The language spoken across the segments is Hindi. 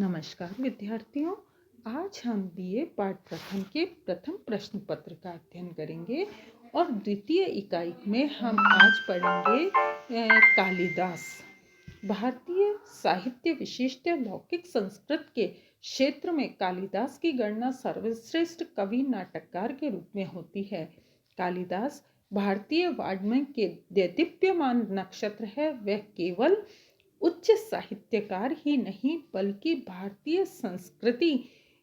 नमस्कार विद्यार्थियों। आज हम बीए पाठ प्रथम के प्रथम प्रश्न पत्र का अध्ययन करेंगे और द्वितीय इकाई में हम आज पढ़ेंगे कालिदास। भारतीय साहित्य विशिष्ट लौकिक संस्कृत के क्षेत्र में कालिदास की गणना सर्वश्रेष्ठ कवि नाटककार के रूप में होती है। कालिदास भारतीय वाङ्मय के देदीप्यमान नक्षत्र है। वह केवल उच्च साहित्यकार ही नहीं बल्कि भारतीय संस्कृति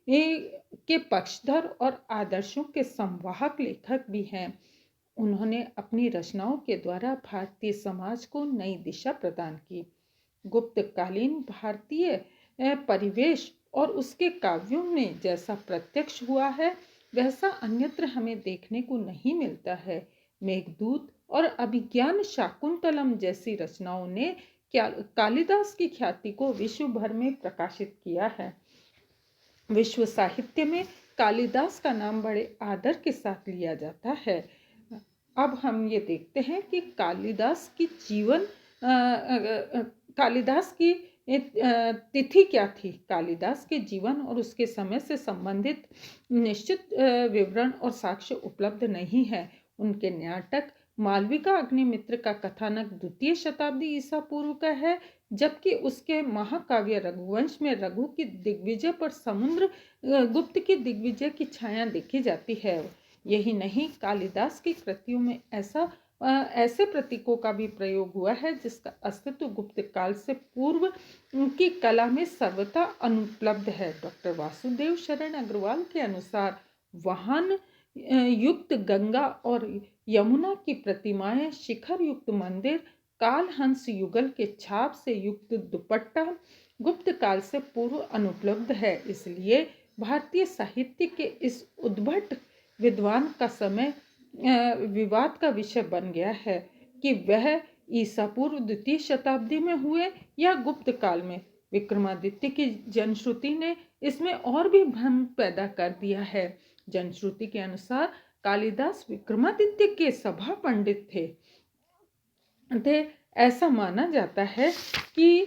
के पक्षधर और आदर्शों के संवाहक लेखक भी हैं। उन्होंने अपनी रचनाओं के द्वारा भारतीय समाज को नई दिशा प्रदान की। गुप्तकालीन भारतीय परिवेश और उसके काव्यों में जैसा प्रत्यक्ष हुआ है वैसा अन्यत्र हमें देखने को नहीं मिलता है। मेघदूत और अभिज्ञान शाकुंतलम जैसी रचनाओं ने कालिदास की ख्याति को विश्व भर में प्रकाशित किया है। विश्व साहित्य में कालिदास का नाम बड़े आदर के साथ लिया जाता है। अब हम ये देखते हैं कि कालिदास की तिथि क्या थी। कालिदास के जीवन और उसके समय से संबंधित निश्चित विवरण और साक्ष्य उपलब्ध नहीं है। उनके नाटक मालविका अग्निमित्र का कथानक द्वितीय शताब्दी ईसा पूर्व का है, जबकि उसके महाकाव्य रघुवंश में रघु की दिग्विजय पर समुद्र गुप्त की दिग्विजय की छाया देखी जाती है। यही नहीं, कालिदास की कृतियों में ऐसे प्रतीकों का भी प्रयोग हुआ है जिसका अस्तित्व गुप्त काल से पूर्व की कला में सर्वथा अनुपलब्ध है। डॉक्टर वासुदेव शरण अग्रवाल के अनुसार वाहन युक्त गंगा और यमुना की प्रतिमाएं, शिखर युक्त मंदिर, कालहंस युगल के छाप से युक्त दुपट्टा गुप्त काल से पूर्व अनुपलब्ध है। इसलिए भारतीय साहित्य के इस उद्भट विद्वान का समय विवाद का विषय बन गया है कि वह ईसा पूर्व द्वितीय शताब्दी में हुए या गुप्त काल में। विक्रमादित्य की जनश्रुति ने इसमें और भी भ्रम पैदा कर दिया है। जनश्रुति के अनुसार कालिदास विक्रमादित्य के सभा पंडित थे। ऐसा माना जाता है कि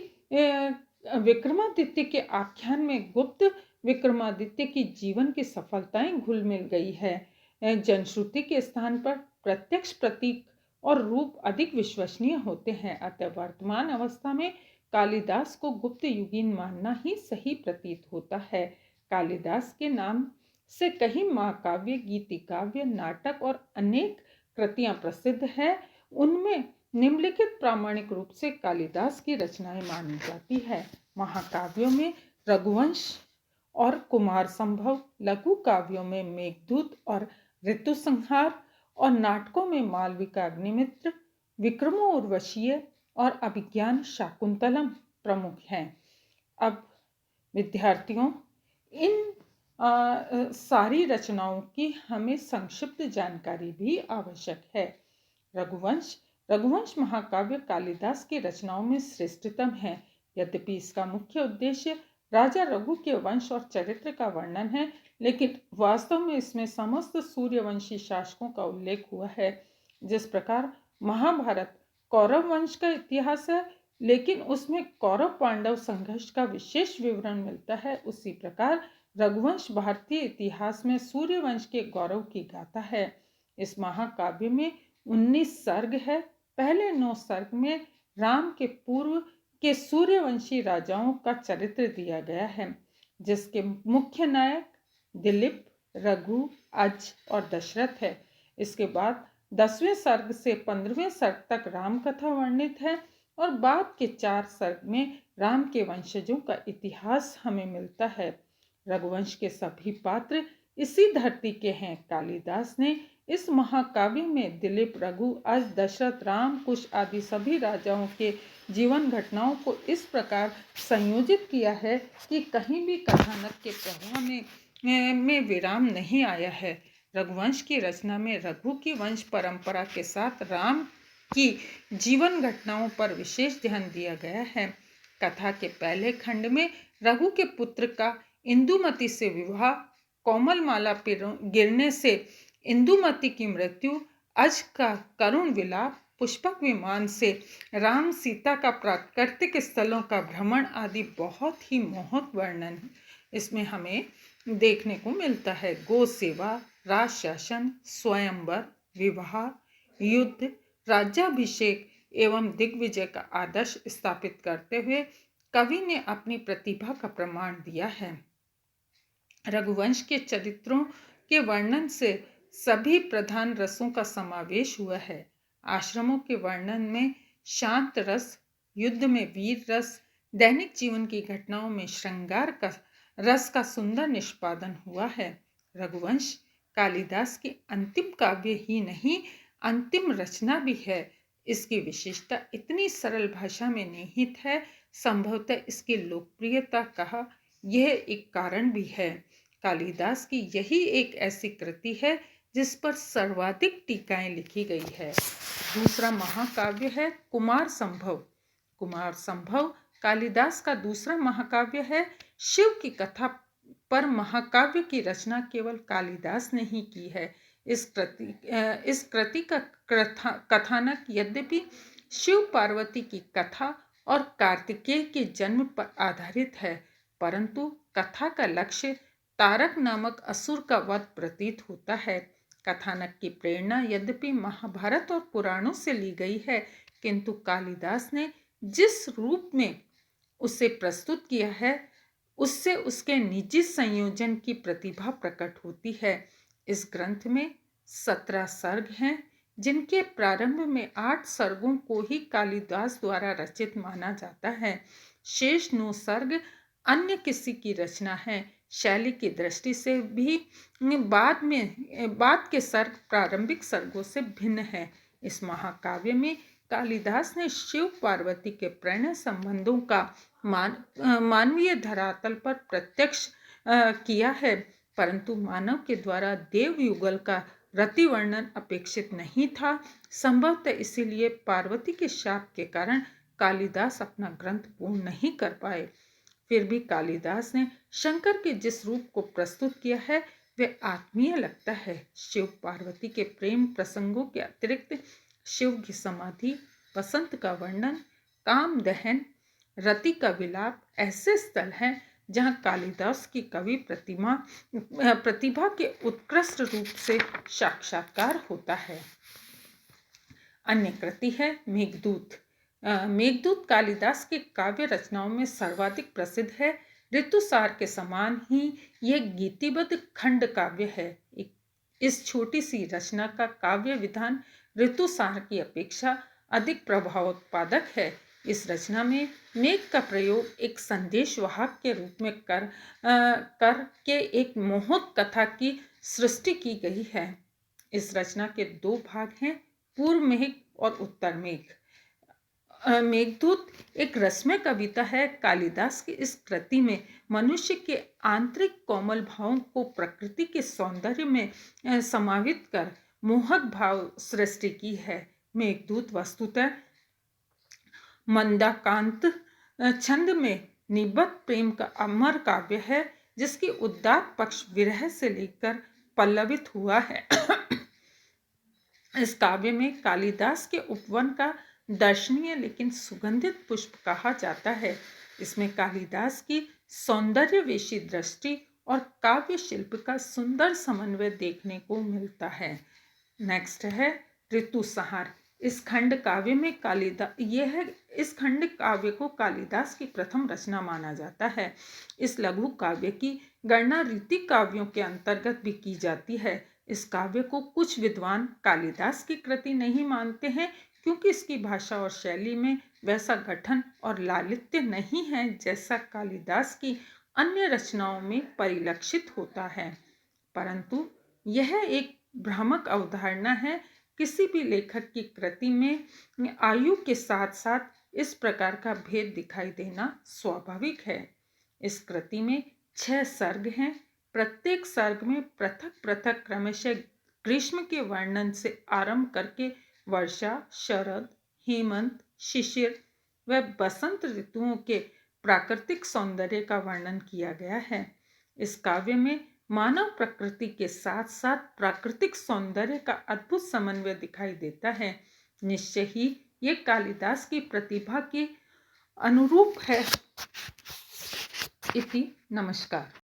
विक्रमादित्य के आख्यान में गुप्त विक्रमादित्य की जीवन की सफलताएं घुल मिल गई है। जनश्रुति के स्थान पर प्रत्यक्ष प्रतीक और रूप अधिक विश्वसनीय होते हैं। अतः वर्तमान अवस्था में कालिदास को गुप्त युगीन मानना ही सही प्रतीत होता है। कालिदास के नाम से कई महाकाव्य, गीति काव्य, नाटक और अनेक कृतियां प्रसिद्ध हैं। उनमें निम्नलिखित प्रामाणिक रूप से कालिदास की रचनाएं मानी जाती है। महाकाव्यों में रघुवंश और कुमार संभव, लघु काव्यों में मेघदूत और ऋतुसंहार और नाटकों में मालविका अग्निमित्र, विक्रमोर्वशीय और अभिज्ञान शाकुंतलम प्रमुख हैं। अब विद्यार्थियों, इन सारी रचनाओं की हमें संक्षिप्त जानकारी भी आवश्यक है। रघुवंश महाकाव्य कालिदास की रचनाओं में श्रेष्ठतम है। यद्यपि इसका मुख्य उद्देश्य राजा रघु के वंश और चरित्र का वर्णन है, लेकिन वास्तव में इसमें समस्त सूर्यवंशी शासकों का उल्लेख हुआ है। जिस प्रकार महाभारत कौरव वंश का इतिहास है, लेकिन उसमें कौरव पांडव संघर्ष का विशेष विवरण मिलता है, उसी प्रकार रघुवंश भारतीय इतिहास में सूर्यवंश के गौरव की गाथा है। इस महाकाव्य में 19 सर्ग है। पहले 9 सर्ग में राम के पूर्व के सूर्यवंशी राजाओं का चरित्र दिया गया है, जिसके मुख्य नायक दिलीप, रघु, अज और दशरथ है। इसके बाद 10वें सर्ग से 15वें सर्ग तक राम कथा वर्णित है और बाद के 4 सर्ग में राम के वंशजों का इतिहास हमें मिलता है। रघुवंश के सभी पात्र इसी धरती के हैं। कालिदास ने इस महाकाव्य में दिलीप, रघु, अज, दशरथ, राम, कुश आदि सभी राजाओं के जीवन घटनाओं को इस प्रकार संयोजित किया है कि कहीं भी कथानक के प्रवाह में विराम नहीं आया है। रघुवंश की रचना में रघु की वंश परंपरा के साथ राम की जीवन घटनाओं पर विशेष ध्यान दिया गया है। कथा के पहले खंड में रघु के पुत्र का इंदुमती से विवाह, कोमलमाला गिरने से इंदुमती की मृत्यु, अज का करुण विलाप, पुष्पक विमान से राम सीता का प्राकृतिक स्थलों का भ्रमण आदि बहुत ही मोहक वर्णन इसमें हमें देखने को मिलता है। गो सेवा, राज शासन, स्वयंवर, विवाह, युद्ध, राज्याभिषेक एवं दिग्विजय का आदर्श स्थापित करते हुए कवि ने अपनी प्रतिभा का प्रमाण दिया है। रघुवंश के चरित्रों के वर्णन से सभी प्रधान रसों का समावेश हुआ है। आश्रमों के वर्णन में शांत रस, युद्ध में वीर रस, दैनिक जीवन की घटनाओं में श्रृंगार का रस का सुंदर निष्पादन हुआ है। रघुवंश कालिदास की अंतिम काव्य ही नहीं, अंतिम रचना भी है। इसकी विशेषता इतनी सरल भाषा में निहित है, संभवतः इसकी लोकप्रियता का यह एक कारण भी है। कालिदास की यही एक ऐसी कृति है जिस पर सर्वाधिक टीकाएं लिखी गई है। दूसरा महाकाव्य है कुमार संभव। कुमार संभव कालिदास का दूसरा महाकाव्य है। शिव की कथा पर महाकाव्य की रचना केवल कालिदास ने ही की है। इस कृति का कथानक यद्यपि शिव पार्वती की कथा और कार्तिकेय के जन्म पर आधारित है, परंतु कथा का लक्ष्य तारक नामक असुर का वध प्रतीत होता है। कथानक की प्रेरणा यद्यपि महाभारत और पुराणों से ली गई है, किंतु कालिदास ने जिस रूप में उसे प्रस्तुत किया है उससे उसके निजी संयोजन की प्रतिभा प्रकट होती है। इस ग्रंथ में 17 सर्ग हैं, जिनके प्रारंभ में 8 सर्गों को ही कालिदास द्वारा रचित माना जाता है। शेष 9 सर्ग अन्य किसी की रचना है। शैली की दृष्टि से भी बाद के सर्ग प्रारंभिक सर्गों से भिन्न है। इस महाकाव्य में कालिदास ने शिव पार्वती के प्रणय संबंधों का मानवीय धरातल पर प्रत्यक्ष किया है, परंतु मानव के द्वारा देव युगल का रति वर्णन अपेक्षित नहीं था। संभवतः इसीलिए पार्वती के शाप के कारण कालिदास अपना ग्रंथ पूर्ण नहीं कर पाए। फिर भी कालिदास ने शंकर के जिस रूप को प्रस्तुत किया है वह आत्मीय लगता है। शिव पार्वती के प्रेम प्रसंगों के अतिरिक्त शिव की समाधि, बसंत का वर्णन, काम दहन, रति का विलाप ऐसे स्थल हैं जहाँ कालिदास की कवि प्रतिभा के उत्कृष्ट रूप से साक्षात्कार होता है। अन्य कृति है मेघदूत। मेघदूत कालिदास के काव्य रचनाओं में सर्वाधिक प्रसिद्ध है। ऋतुसार के समान ही यह गीतिबद्ध खंड काव्य है। इस छोटी सी रचना का काव्य विधान ऋतुसार की अपेक्षा अधिक प्रभावोत्पादक है। इस रचना में मेघ का प्रयोग एक संदेश वाहक के रूप में करके एक मोहक कथा की सृष्टि की गई है। इस रचना के 2 भाग हैं, पूर्व मेघ और उत्तर मेघ। मेघदूत एक रसमय कविता है। कालिदास की इस कृति में मनुष्य के आंतरिक कोमल भावों को प्रकृति के सौंदर्य में समावित कर मोहक भाव सृष्टि की है। मेघदूत वस्तुतः मंदाकांत छंद में निबद्ध प्रेम का अमर काव्य है, जिसकी उदात्त पक्ष विरह से लेकर पल्लवित हुआ है। इस काव्य में कालिदास के उपवन का दर्शनीय लेकिन सुगंधित पुष्प कहा जाता है। इसमें कालिदास की सौंदर्यवेशी दृष्टि और काव्य शिल्प का सुंदर समन्वय देखने को मिलता है। नेक्स्ट है ऋतुसंहार। इस खंड काव्य को कालिदास की प्रथम रचना माना जाता है। इस लघु काव्य की गणना रीति काव्यों के अंतर्गत भी की जाती है। इस काव्य को कुछ विद्वान कालिदास की कृति नहीं मानते हैं, क्योंकि इसकी भाषा और शैली में वैसा गठन और लालित्य नहीं है जैसा कालिदास की अन्य रचनाओं में परिलक्षित होता है। परंतु यह एक भ्रामक अवधारणा है। किसी भी लेखक की कृति में आयु के साथ साथ इस प्रकार का भेद दिखाई देना स्वाभाविक है। इस कृति में 6 सर्ग हैं। प्रत्येक सर्ग में पृथक पृथक क्रमशः ग्रीष्म के वर्णन से आरंभ करके वर्षा, शरद, हेमंत, शिशिर व बसंत ऋतुओं के प्राकृतिक सौंदर्य का वर्णन किया गया है। इस काव्य में मानव प्रकृति के साथ साथ प्राकृतिक सौंदर्य का अद्भुत समन्वय दिखाई देता है। निश्चय ही ये कालिदास की प्रतिभा के अनुरूप है। इति नमस्कार।